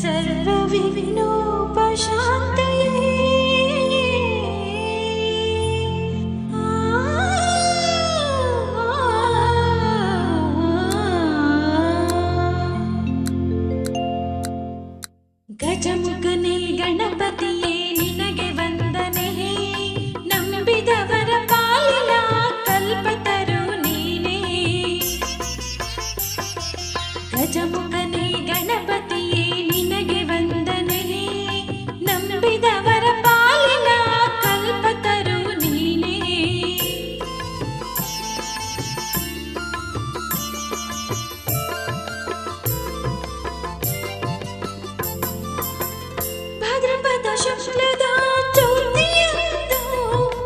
सर्वविघ्नोपशान्तये ಗಜಮುಖನೇ ಗಣಪತಿಯೇ ನಿನಗೆ ವಂದನೆ ನಂಬಿದವರ ಪಾಲಿನ ಕಲ್ಪತರು ನೀನೇ ಗಜಮುಖನೇ ಗಣಪತಿಯೇ ನಿನಗೆ ವಂದನೆ ನಂಬಿದವರ ಪಾಲಿನ ಕಲ್ಪತರು ನೀನೇ ಭಾದ್ರಪದ ಶುಕ್ಲದ ಚೌತಿಯಂದು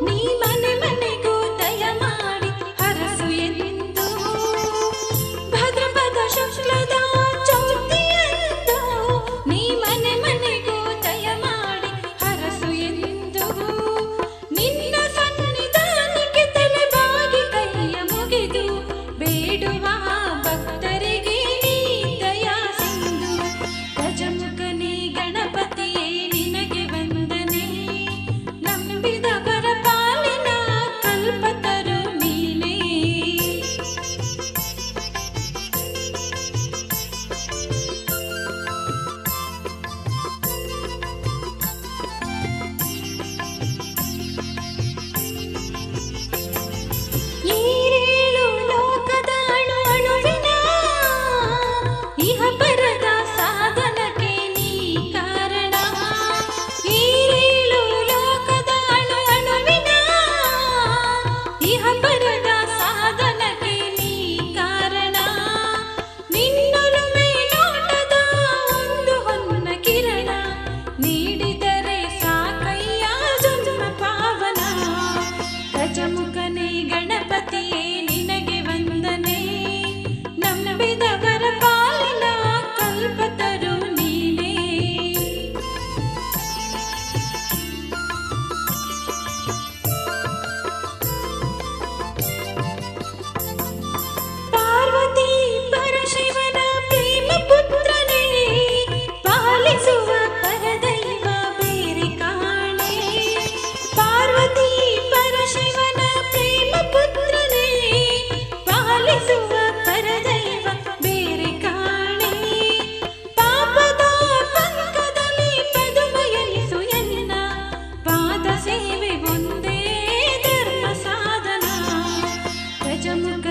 ನೀ ಮನೆ ಮನೆಗೂ ದಯ ಮಾಡಿ ಹರಸು ಎಂದು ಭಾದ್ರಪದ ಶುಕ್ಲದ ಚೌತಿಯಂದು ನೀ ಮನೆ ಮನೆಗೂ ದಯ ಮಾಡಿ ಹರಸು ಎಂದು ನಿನ್ನ ಸನ್ನಿಧಾನಕ್ಕೆ ತಲೆಬಾಗಿ ಕೈಯ ಮುಗಿದು ಬೇಡುವ ಭಕ್ತರಿಗೆ ನೀ ದಯಾ ಸಿಂಧು ಗಜಮುಖನೇ ಗಣಪತಿಯೇ ನಿನಗೆ ವಂದನೆ ನಂಬಿದವರ ಪಾಲಿನ ಕಲ್ಪತರು ನೀನೇ ಈರೇಳು ಲೋಕದ ಅಣು ಅಣುವಿನ ಇಹ ಪರದ ಸಾಧನಕ್ಕೆ ನೀ ಕಾರಣ ಈರೇಳು ಲೋಕದ ಅಣು ಅಣುವಿನ ಇಹ ಪರದ ಸಾಧನಕ್ಕೆ ನೀ ಕಾರಣ ನಿನ್ನೊಲುಮೆ ನೋಟದ ಒಂದು ಹೊನ್ನ ಕಿರಣ ನೀಡಿದರೆ ಸಾಕಯ್ಯ ಜನ್ಮ ಪಾವನ ಗಜಮುಖನೇ ಗಣಪತಿಯೇ ನಿನಗೆ ವಂದನೆ ನಂಬಿದವರ ಪಾಲಿನ ಕಲ್ಪತರು ನೀನೇ ಪಾರ್ವತಿ ಪರಶಿವನ ಪ್ರೇಮ ಪುತ್ರನೇ ಪಾಲಿಸುವ ಪರದೈವ ಬೇರೆ ಕಾಣೆ ಪಾರ್ವತಿ ಪರಶಿವನ ಪ್ರೇಮ ಪುತ್ರನೇ ಪಾಲಿಸುವ ಪರದೈವ ಬೇರೆ ಕಾಣೆ ಪಾಪದ ಪಂಕದಲ್ಲಿ ಪದುಮಯನಿಸು ಎನ್ನ ಪಾದ ಸೇವೆ ಒಂದೇ ಧರ್ಮ ಸಾಧನ ಗಜಮುಖ